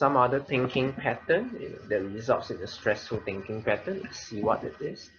some other thinking pattern, that results in a stressful thinking pattern. Let's see what it is.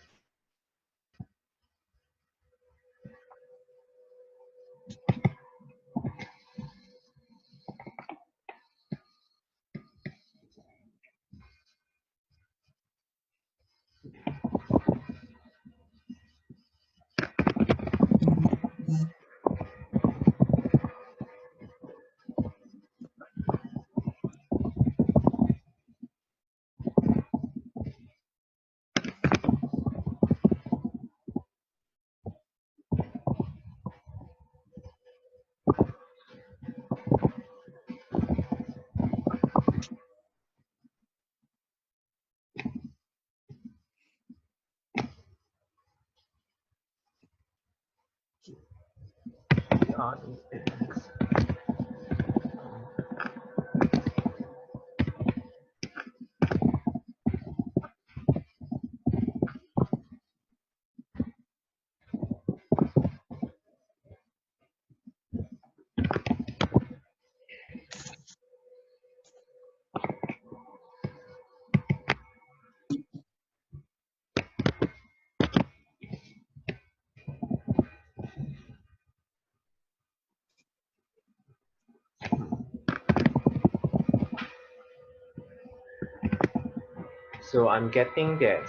So I'm getting that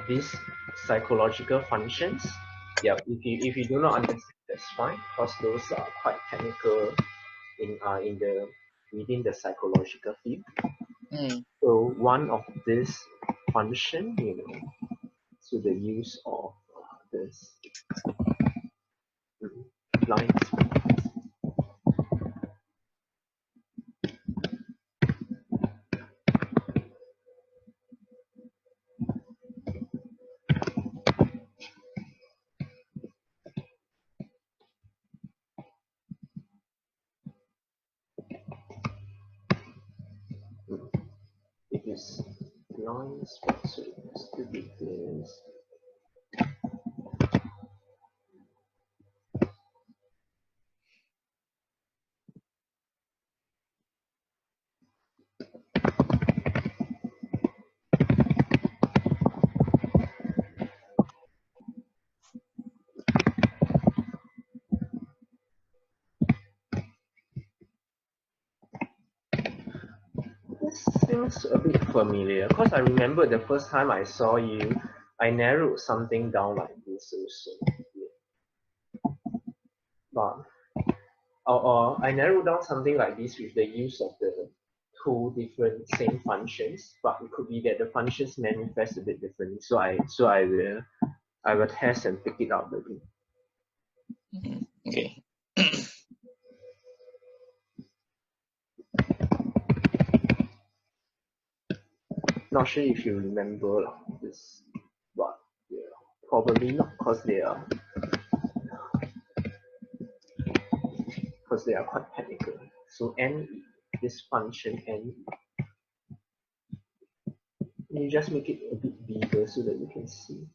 these psychological functions, yeah, if you do not understand, that's fine, because those are quite technical in the within the psychological field. So one of this function, to the use of this blind spot. It is blind spot, so it has to be this. This seems a bit familiar, because I remember the first time I saw you, I narrowed something down like this also. Yeah. But or I narrowed down something like this with the use of the two different same functions, but it could be that the functions manifest a bit differently. So I will test and pick it up a bit. Okay. Not sure if you remember this, but yeah, probably not, because they are quite technical. So NE, this function NE, you just make it a bit bigger so that you can see.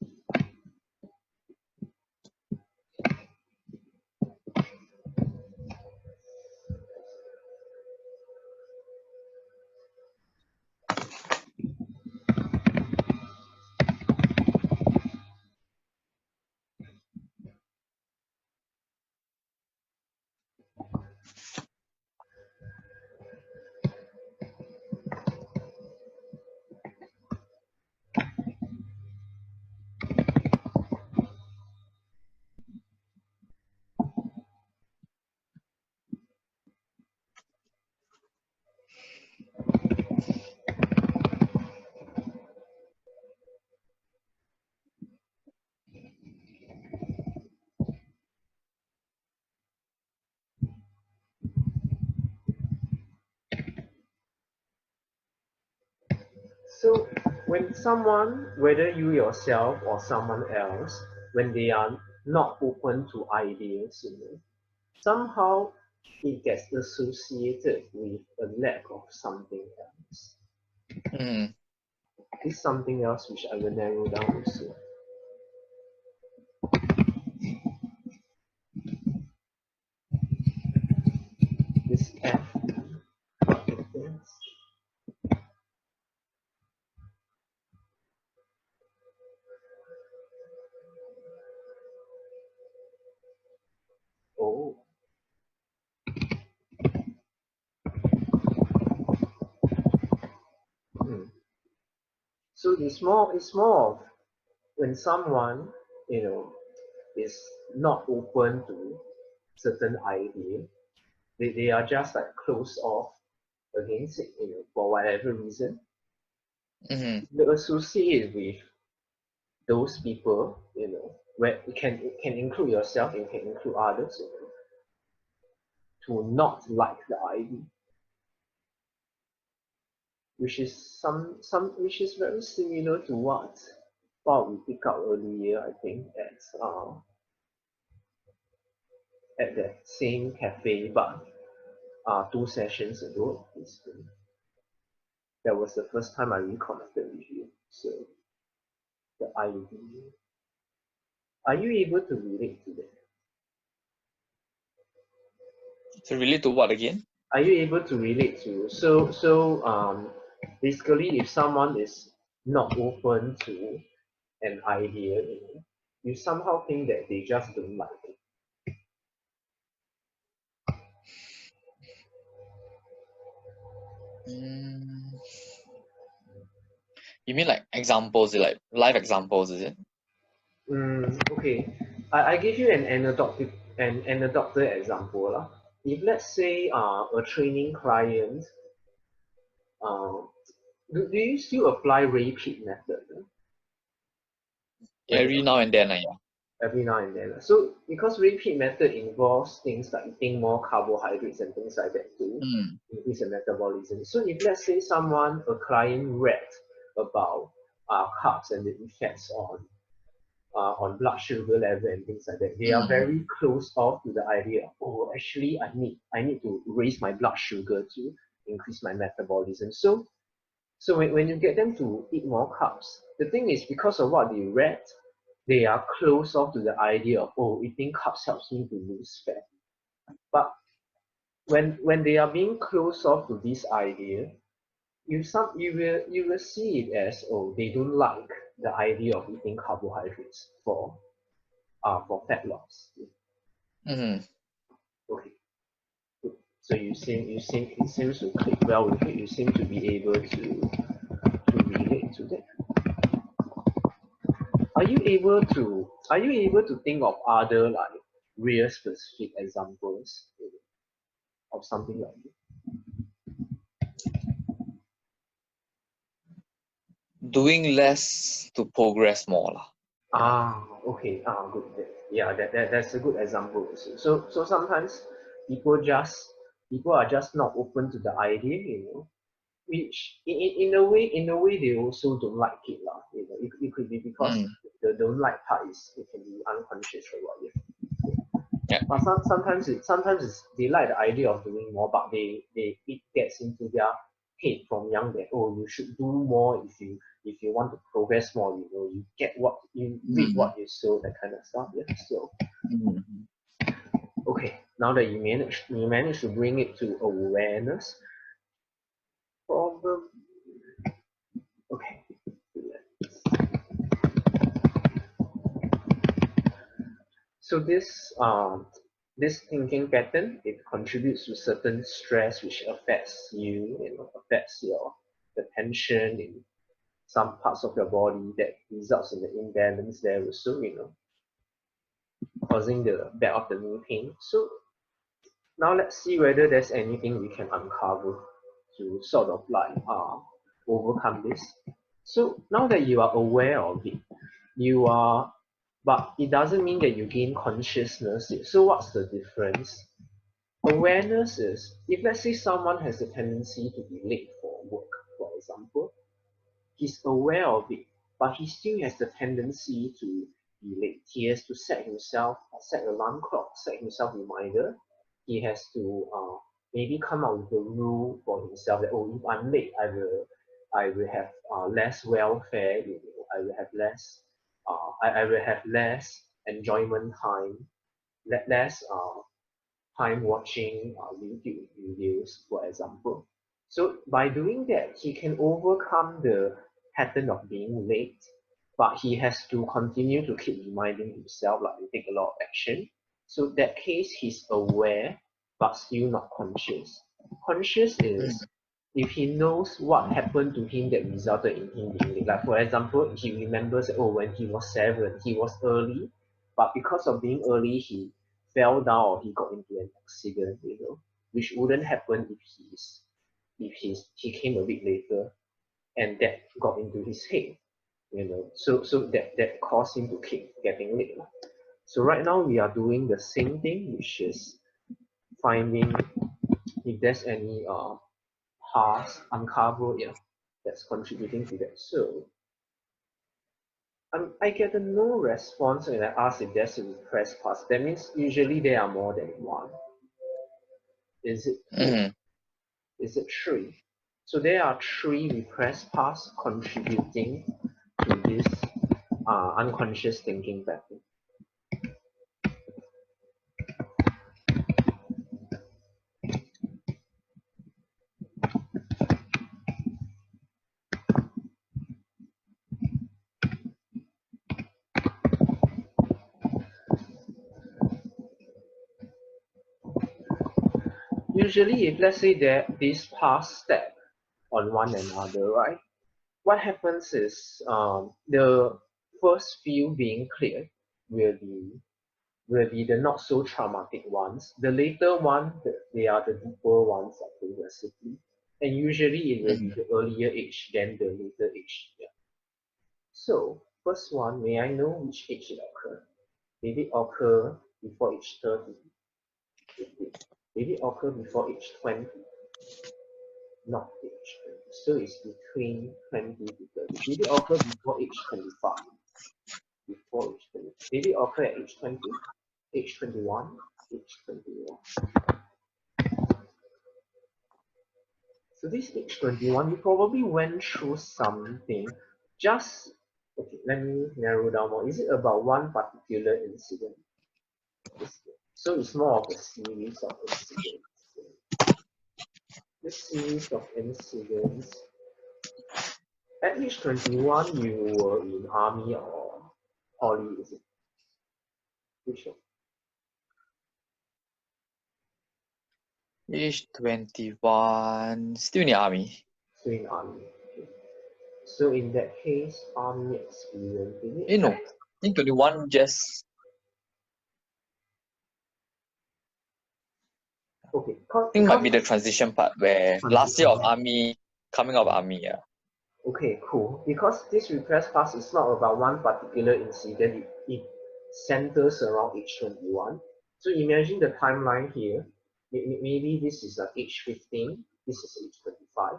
So when someone, whether you yourself or someone else, when they are not open to ideas, somehow it gets associated with a lack of something else. This something else which I will narrow down also. This F, what it is. it's more of when someone, you know, is not open to certain idea, they are just like closed off against it, you know, for whatever reason. You associate with those people, you know, where it can include yourself, it can include others, you know, to not like the idea, which is which is very similar to what we picked up earlier, I think, at that same cafe, but 2 sessions ago. That was the first time I reconnected with you. So the idea, are you able to relate to that? To relate to what again? Are you able to relate to basically if someone is not open to an idea, you know, you somehow think that they just don't like it. You mean like examples, like live examples, is it? Okay, I give you an anecdotal example lah. If let's say a training client, uh, do you still apply repeat method when Every now and then, yeah. every now and then? So because repeat method involves things like eating more carbohydrates and things like that to increase the metabolism. So if let's say a client read about carbs and the effects on blood sugar level and things like that, they are very close off to the idea of, oh, actually I need to raise my blood sugar to increase my metabolism. So when you get them to eat more carbs, the thing is because of what they read, they are close off to the idea of, oh, eating carbs helps me to lose fat. But when they are being close off to this idea, you will see it as, oh, they don't like the idea of eating carbohydrates for fat loss. Okay. So it seems to click well with it. You seem to be able to relate to that. Are you able to think of other like real specific examples of something like this? Doing less to progress more lah. Okay. Good. Yeah, that's a good example. So sometimes people are just not open to the idea, you know, which in a way they also don't like it lah. You know, it could be because the don't like part is it can be unconscious or what. Yeah. But sometimes they like the idea of doing more, but it gets into their head from young that, oh, you should do more if you want to progress more, you know, you get what you reap what you sow, that kind of stuff. Yeah. So okay, now that you manage to bring it to awareness, problem. Okay. So this thinking pattern, it contributes to certain stress which affects you, you know, affects the tension in some parts of your body that results in the imbalance there also, you know, causing the back of the knee pain. So now let's see whether there's anything we can uncover to sort of like overcome this. So now that you are aware of it, but it doesn't mean that you gain consciousness. So what's the difference? Awareness is, if let's say someone has a tendency to be late for work, for example, he's aware of it, but he still has the tendency to be late. He has to set alarm clock, set himself reminder. He has to maybe come up with a rule for himself that, oh, if I'm late, I will have less welfare. You know, I will have less. I will have less enjoyment time, less time watching YouTube videos, for example. So by doing that, he can overcome the pattern of being late, but he has to continue to keep reminding himself, like, to take a lot of action. So that case, he's aware, but still not conscious. Conscious is if he knows what happened to him that resulted in him being late. Like for example, he remembers that, oh, when he was 7, he was early, but because of being early, he fell down or he got into an accident, which wouldn't happen if he came a bit later, and that got into his head, so that caused him to keep getting late. So right now we are doing the same thing, which is finding if there's any past uncovered, that's contributing to that. So I get a no response when I ask if there's a repressed past. That means usually there are more than one. Is it two? Mm-hmm. Is it 3? So there are 3 repressed paths contributing to this unconscious thinking pattern. Usually, if let's say that these paths step on one another, right? What happens is the first few being cleared will be the not so traumatic ones. The later one, they are the deeper ones progressively. And usually it will be Mm-hmm. the earlier age than the later age. Yeah. So, first one, may I know which age it occurred? Did it occur before age 30? Did it occur before age 20? Not age 20. So it's between 20 to 30. Did it occur before age 25? Before age 20. Did it occur at age 20? Age 21? Age 21. So this age 21, you probably went through something. Just, okay, let me narrow down more. Is it about one particular incident? So it's more of a series of incidents. This series of incidents. At age 21, you were in army or poly, is it? Which one? Age 21, still in the army. So in army. Okay. So in that case, army experience, did it No, I think 21 just, okay, I think might be the transition part where last year of army, coming out of army, yeah. Okay, cool. Because this repressed past is not about one particular incident, it centers around age 21. So imagine the timeline here. Maybe this is age 15, this is age 25,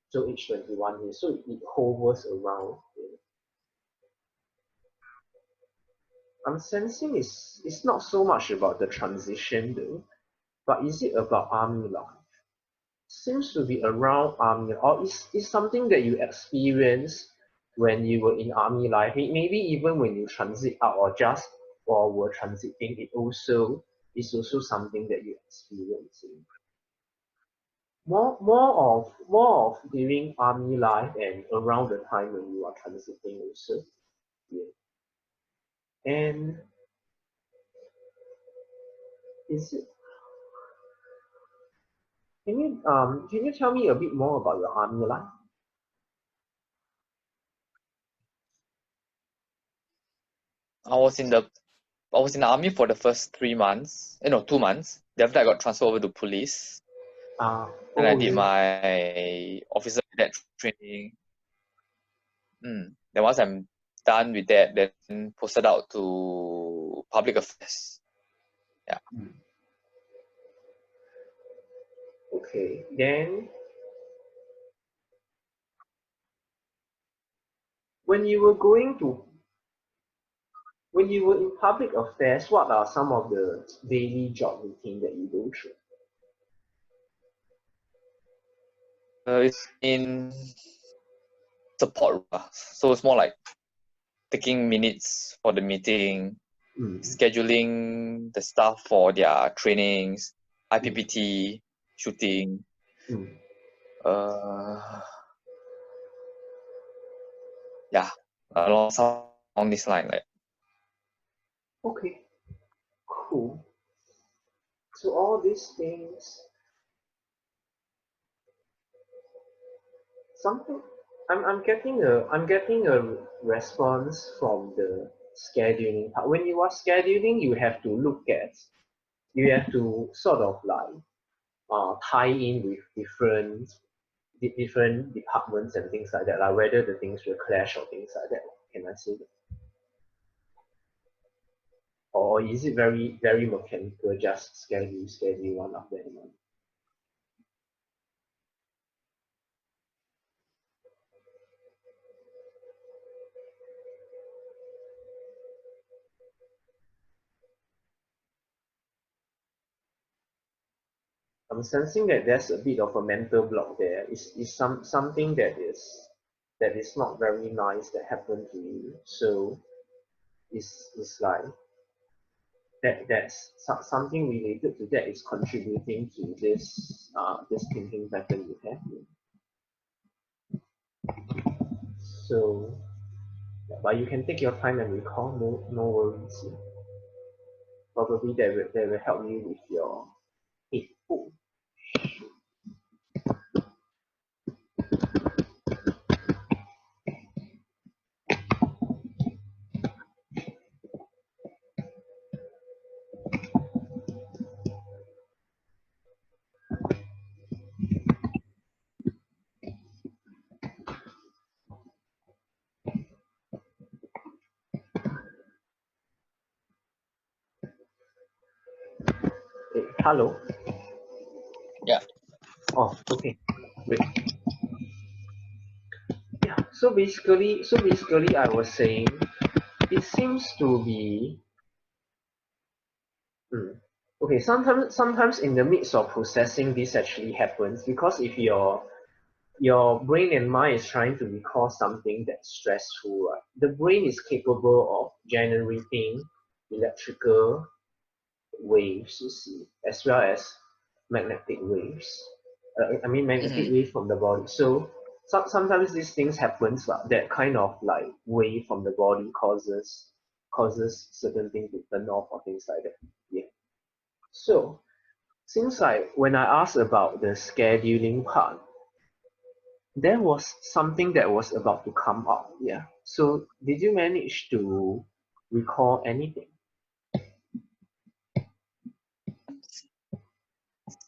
so age 21 here. So it hovers around here. I'm sensing it's not so much about the transition though, but is it about army life? Seems to be around army, or is something that you experience when you were in army life. Maybe even when you transit out or just or were transiting, is also something that you experiencing. More of during army life and around the time when you are transiting also. Yeah. And is it can you tell me a bit more about your army life? I was in the army for the first 3 months. 2 months. Then after I got transferred over to police. Then I did my officer cadet training. Then once I'm done with that, then posted out to public affairs. Yeah. Okay, then when you were in public affairs, what are some of the daily job routine that you go through? It's in support. So it's more like taking minutes for the meeting, scheduling the staff for their trainings, IPPT, shooting. Yeah, along this line. Okay, cool. So all these things, something. I'm getting a response from the scheduling part. When you are scheduling, you have to you have to sort of like tie in with different departments and things like that, like whether the things will clash or things like that. Can I say that? Or is it very mechanical, just schedule one after another? I'm sensing that there's a bit of a mental block there. Is something that is not very nice that happened to you. So it's like something related to that is contributing to this thinking pattern you have. So, but you can take your time and recall. No worries. Probably that will help you with your head. Oh. Hello. Yeah. Oh, okay. Great. Yeah. So basically, I was saying, it seems to be. Okay. Sometimes in the midst of processing, this actually happens because if your brain and mind is trying to recall something that's stressful, right? The brain is capable of generating electrical waves, you see, as well as magnetic waves. Magnetic Mm-hmm. wave from the body. So sometimes these things happens, but that kind of like wave from the body causes certain things to turn off or things like that. Yeah. So since when I asked about the scheduling part, there was something that was about to come up. Yeah. So did you manage to recall anything?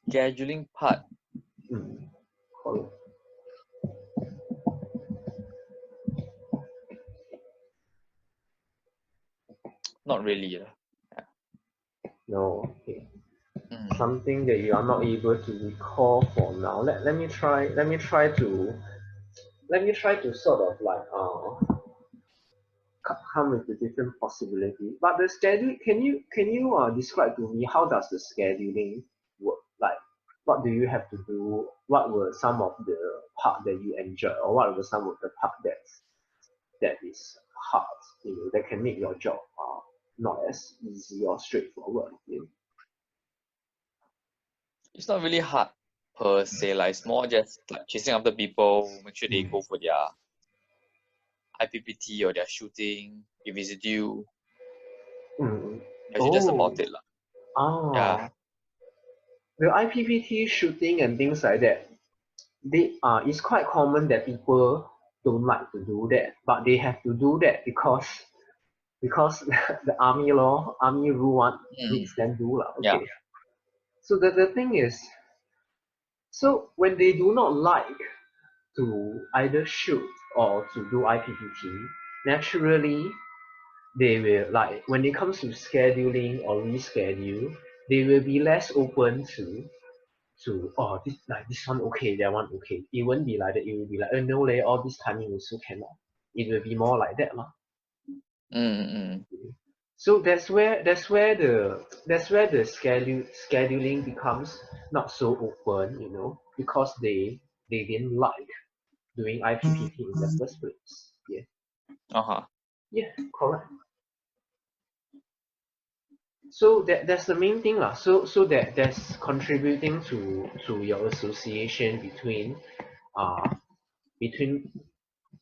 Scheduling part. Mm. Correct. Not really. Yeah. No. Okay. Mm. Something that you are not able to recall for now. Let me try to sort of like come with the different possibility. But the schedule, can you describe to me how does the scheduling work? Like, what do you have to do? What were some of the part that you enjoy, or what were some of the part that is hard? That can make your job not as easy or straightforward. It's not really hard per se. Like it's more just like chasing after people, make sure they go for their IPPT or their shooting. If it's due, Mm. actually that's Oh, about it, lah. Yeah. ah, the IPPT shooting and things like that. It's quite common that people don't like to do that, but they have to do that because the army rule one Mm. makes them do lah. Yeah. Okay. So the thing is, so when they do not like to either shoot or to do IPPT, naturally they will like when it comes to scheduling or reschedule, they will be less open to this one okay, that one okay. It won't be like that. It will be like, oh no leh, all this timing also cannot. It will be more like that lah. Mm. So that's where the scheduling becomes not so open, because they didn't like doing IPPT in the first place. Yeah. Uh-huh. Yeah, correct. So that's the main thing lah. So that's contributing to your association between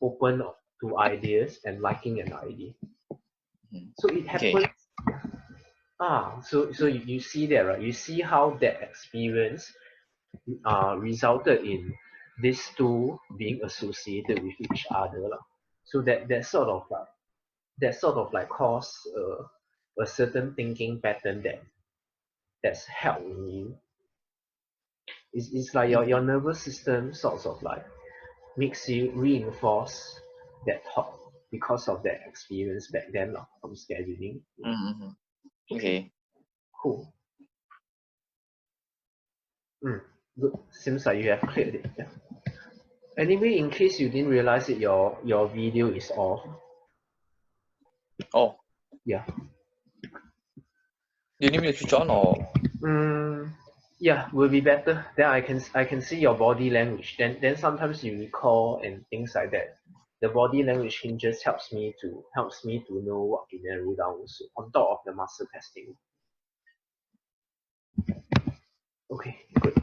open to ideas and liking an idea. So it Okay. happens. So you see that, right? You see how that experience resulted in these two being associated with each other lah. So that sort of like cause a certain thinking pattern that's held in you. It's like your nervous system sort of like makes you reinforce that thought because of that experience back then from scheduling. Okay. Cool. Good. Seems like you have cleared it. Yeah. Anyway, in case you didn't realize it, your video is off. Oh. Yeah. Do you need me to switch on or? Yeah, will be better. Then I can see your body language. Then sometimes you recall and things like that. The body language hinges helps me to know what to narrow down also, on top of the muscle testing. Okay, good.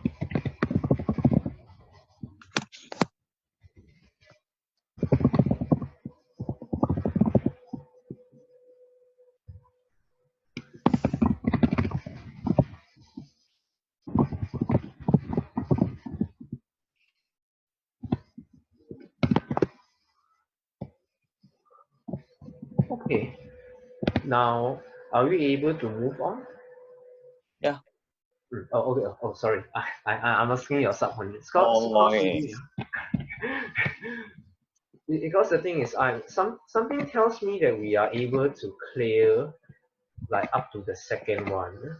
Okay. Now, are we able to move on? Yeah. Oh, okay. Oh, sorry. I'm asking your subconscious. Okay. Because the thing is, something tells me that we are able to clear like up to the second one.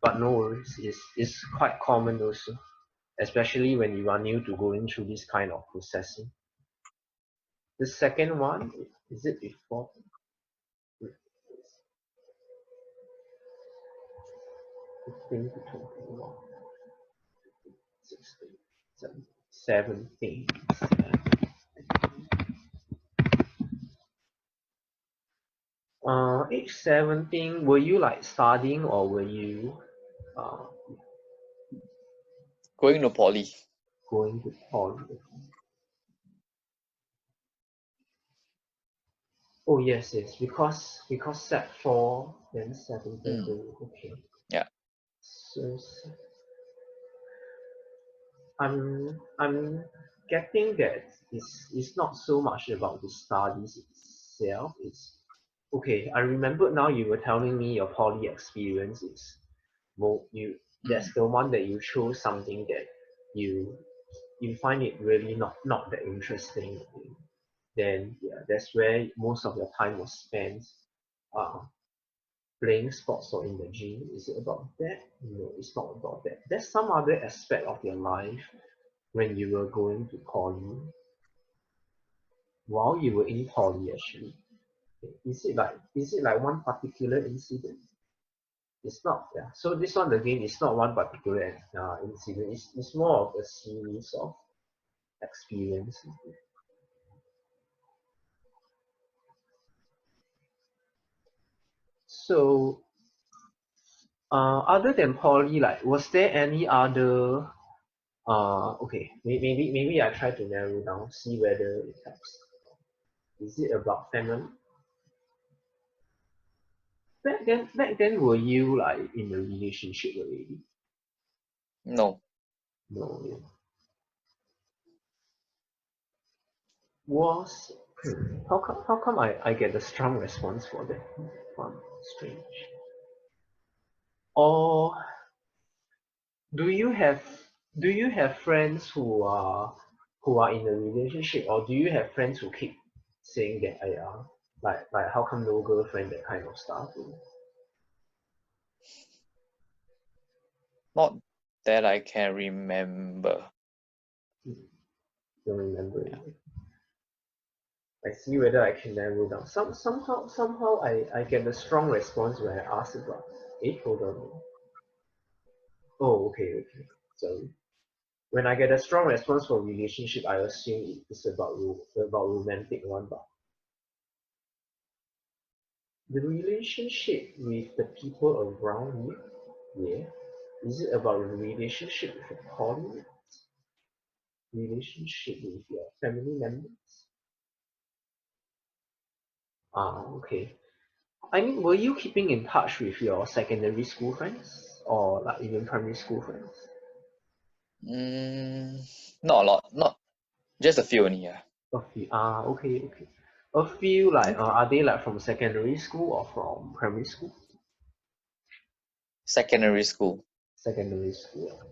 But no worries, it's quite common also, especially when you are new to going through this kind of processing. The second one, is it before? 15 to 21, 16, 17. Age 17, were you like studying or were you Going to poly. going to poly? Oh yes, because set 4, then 7 okay. Yeah. So I'm getting that it's not so much about the studies itself. It's okay. I remember now you were telling me your poly experience is that's the one that you chose something that you find it really not that interesting. Then yeah, that's where most of your time was spent playing sports or in the gym. Is it about that? No, it's not about that. There's some other aspect of your life when you were going to poly, while you were in poly actually. Is it like one particular incident? It's not, yeah. So this one again is not one particular incident. It's more of a series of experiences. So other than poly, like was there any other okay, maybe I try to narrow down, see whether it helps. Is it about family? Back then were you like in a relationship already? No. No, yeah. Was how come I get a strong response for that one? Strange. Or do you have friends who are in a relationship, or do you have friends who keep saying that I like how come no girlfriend, that kind of stuff? Not that I can remember. Don't remember it. I see whether I can narrow down. Somehow I get a strong response when I ask about. Hold on. Oh, okay. So when I get a strong response for relationship, I assume it's about romantic one, but the relationship with the people around you, yeah. Is it about a relationship with your colleague? Relationship with your family members? Okay. I mean, were you keeping in touch with your secondary school friends or like even primary school friends? Not a lot, not just a few only. Yeah. A few. Okay, okay. A few like are they like from secondary school or from primary school? Secondary school. Secondary school.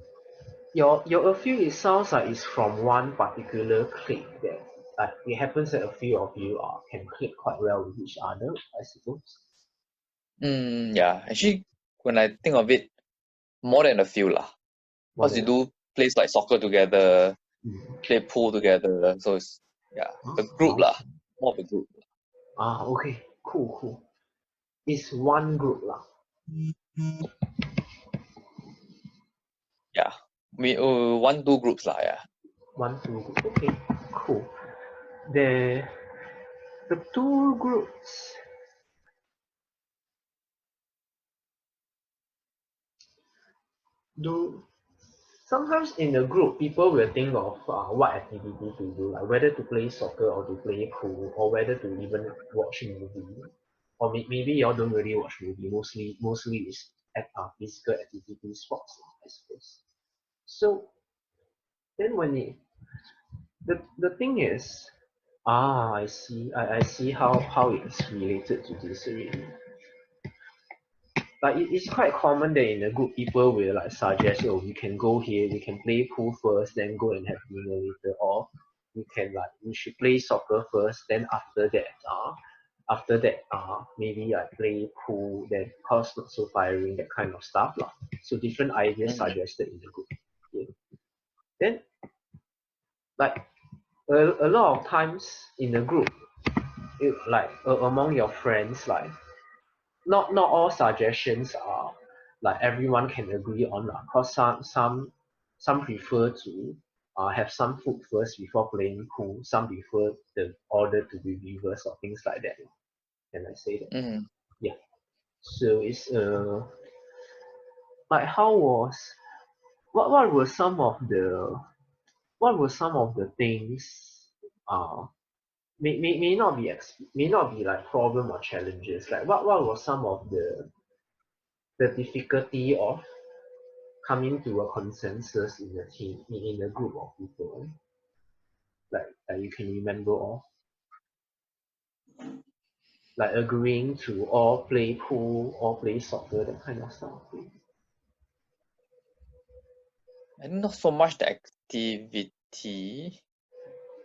Your a few, it sounds like it's from one particular clique that like it happens that a few of you can click quite well with each other, I suppose. Yeah. Actually, when I think of it, more than a few lah. More Because than you do plays like soccer together, mm. play pool together. So it's a group lah. Okay. More of a group. Okay. Cool, cool. It's one group lah. Yeah. We 1-2 groups lah. Yeah. 1-2 group. Okay. Cool. The two groups. Do sometimes in a group people will think of what activity to do, like whether to play soccer or to play pool or whether to even watch a movie, or maybe y'all don't really watch movie. Mostly is physical activity sports, I suppose. So then when it the thing is, I see, I see how it's related to this already. Like it's quite common that in a group people will like suggest, oh, we can go here, we can play pool first, then go and have dinner later, or we should play soccer first, then after that maybe like play pool, then cause not so tiring, that kind of stuff lah. So different ideas suggested in the group. Yeah. Then like a lot of times in a group, like among your friends, like not all suggestions are like everyone can agree on lah. Cause some prefer to have some food first before playing pool. Some prefer the order to be reversed or things like that. Can I say that? Yeah. So it's like how was what were some of the things may not be like problem or challenges. Like what were some of the difficulty of coming to a consensus in a team, in a group of people, like you can remember of, like agreeing to all play pool, all play soccer, that kind of stuff. And not so much the activity,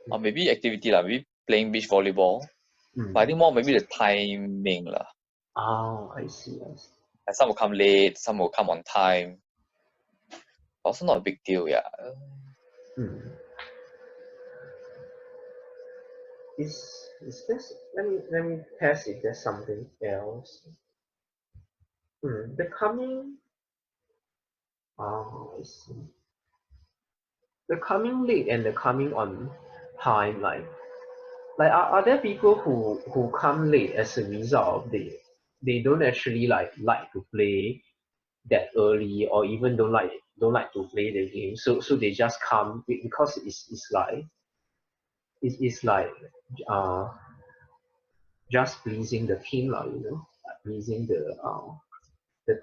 or maybe activity lah, maybe playing beach volleyball. But I think more maybe the timing lah. I see. Like some will come late, some will come on time. Also not a big deal, yeah. Is this? Let me test if there's something else. The coming. I see. The coming late and the coming on time, like are there people who come late as a result of they don't actually like to play that early, or even don't like to play the game, so they just come because it's like uh just pleasing the team lah, pleasing the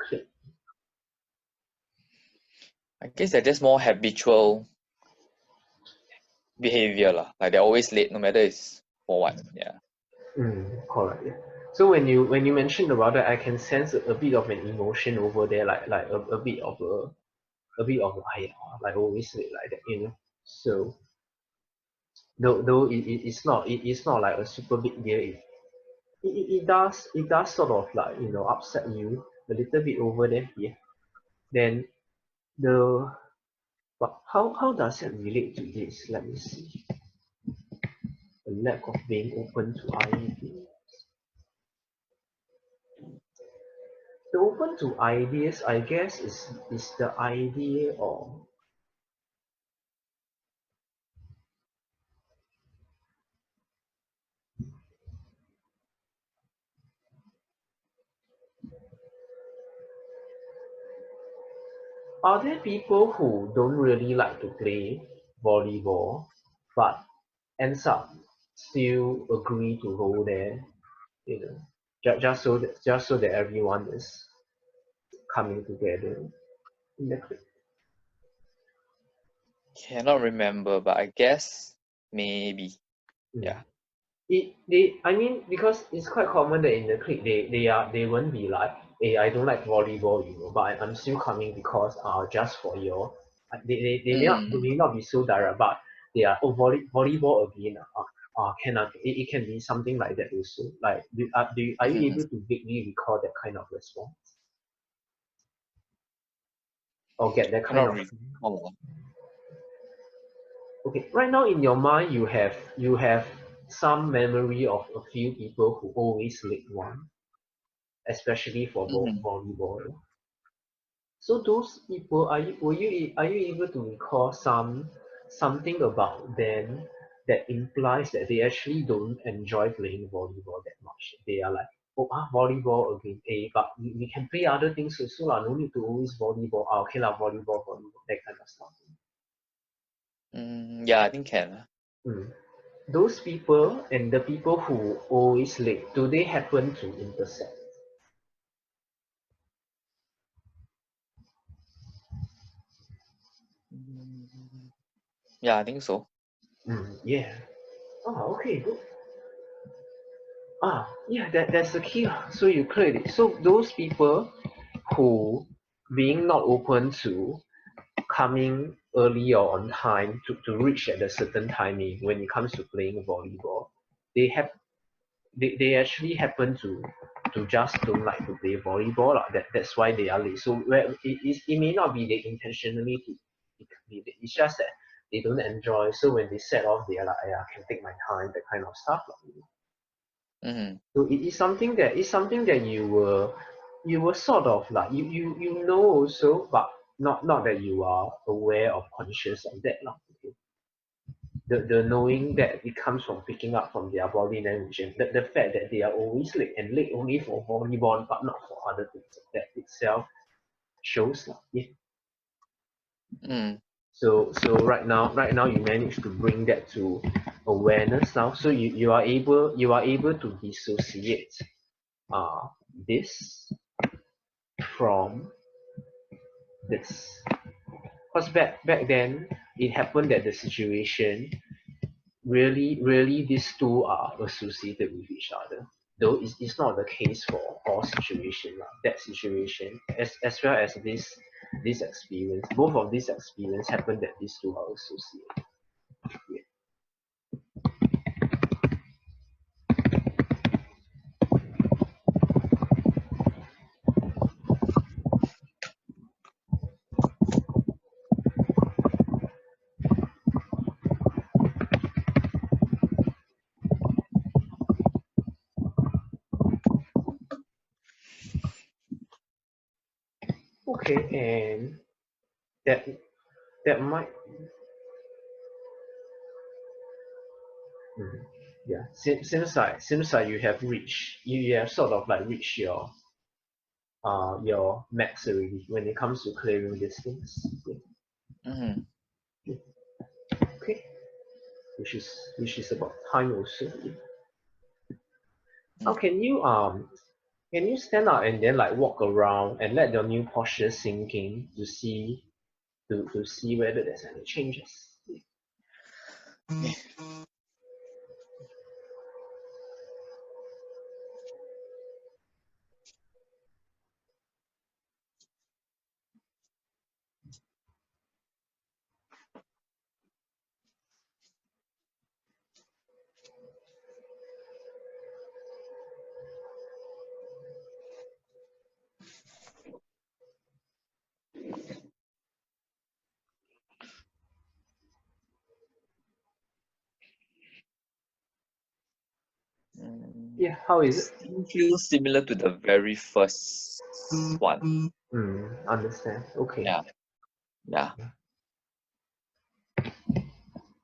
clique. I guess they're just more habitual behavior lah. Like they're always late, no matter it's for what. Yeah. Correct. Yeah. So when you mentioned about that, I can sense a bit of an emotion over there, like a bit of like always late like that, So though it's not like a super big deal. It does sort of like upset you a little bit over there. Yeah. Then but how does it relate to this? Let me see. A lack of being open to ideas. The open to ideas, I guess, is the idea of are there people who don't really like to play volleyball but ends up still agree to go there, just so that everyone is coming together in the clique? Cannot remember, but I guess maybe. Yeah. I mean, because it's quite common that in the clique they won't be like, hey, I don't like volleyball, but I'm still coming because just for your, they may not be so direct, but they are, oh, volleyball again, cannot, it can be something like that also. Like, are you able to vaguely recall that kind of response or get that kind Cannot of? recall. Okay, right now in your mind you have some memory of a few people who always late one, especially for volleyball. So those people, are you able to recall something about them that implies that they actually don't enjoy playing volleyball that much? They are like, oh, volleyball again, but we can play other things also lah. No need to always volleyball. Okay lah, volleyball, that kind of stuff. Yeah, I think can. Those people and the people who always late, do they happen to intersect? Yeah, I think so. Yeah. Oh, okay, good. Yeah, that's the key. So you cleared it. So those people who being not open to coming early or on time to reach at a certain timing when it comes to playing volleyball, they have they actually happen to just don't like to play volleyball. That's why they are late. So it may not be they intentionally to be late. It's just that they don't enjoy. So when they set off, they are like, I can take my time, that kind of stuff. So it is something that you were sort of like you know also, but not that you are aware of conscious of that. Okay. The knowing that it comes from picking up from their body language and the fact that they are always late and late only for volleyball but not for other things, that itself shows So right now you manage to bring that to awareness now. So you are able to dissociate this from this. Because back then it happened that the situation really these two are associated with each other. Though it's not the case for all situations. That situation as well as this experience, both of these experience happen that these two are associated. Yeah. Okay, and that might yeah, seems like you have sort of like reached your max already when it comes to clearing these things. Yeah. Okay, which is about time also. How can you stand up and then like walk around and let your new posture sink in to see whether there's any changes? Yeah, how is it? It feels similar to the very first one. Understand. Okay. Yeah.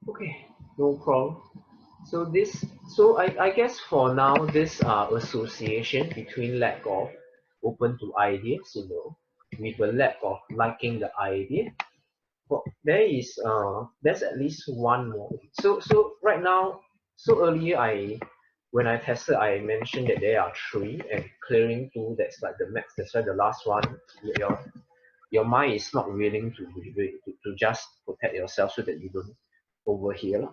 Okay, no problem. So I guess for now this association between lack of open to ideas, with a lack of liking the idea. Well, there's at least one more. So right now, so earlier when I tested, I mentioned that there are three and clearing two. That's like the max. That's why the last one, your your mind is not willing to just protect yourself so that you don't overhear.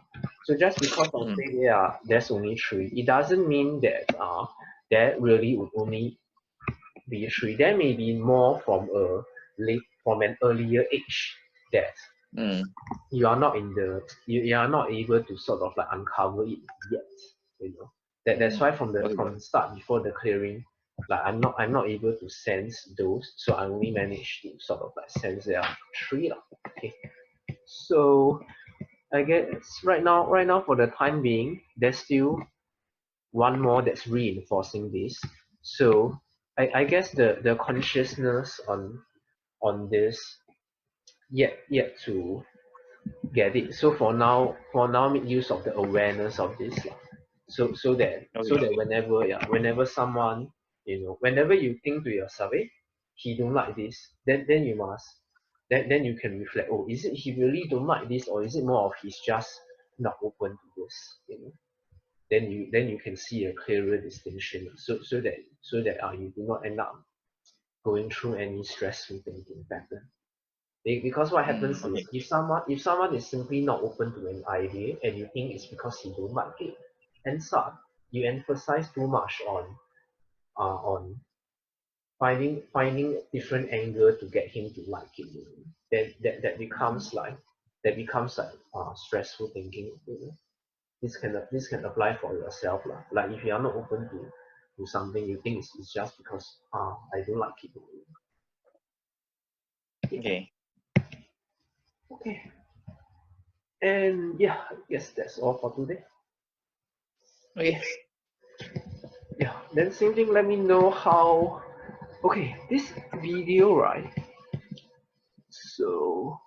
So just because I say there's only 3, it doesn't mean that there really would only be 3. There may be more from an earlier age that you are not you are not able to sort of like uncover it yet. That's why from the start, before the clearing, like I'm not able to sense those, so I only managed to sort of like sense there are 3. Okay. So I guess right now for the time being, there's still one more that's reinforcing this. So I guess the consciousness on this yet to get it. So for now make use of the awareness of this. So that whenever someone, whenever you think to yourself, he don't like this, then you must then you can reflect, oh, is it he really don't like this, or is it more of he's just not open to this. Then you can see a clearer distinction, so that you do not end up going through any stressful thinking pattern. Because what happens is, if someone is simply not open to an idea and you think it's because he don't like it, and so you emphasize too much on finding different angle to get him to like it. Then that becomes like stressful thinking. This can apply for yourself lah. Like if you are not open to something, you think it's just because I don't like it. Okay. Okay. And yeah, I guess that's all for today. Okay. Yeah, then same thing, let me know how. Okay, this video, right? So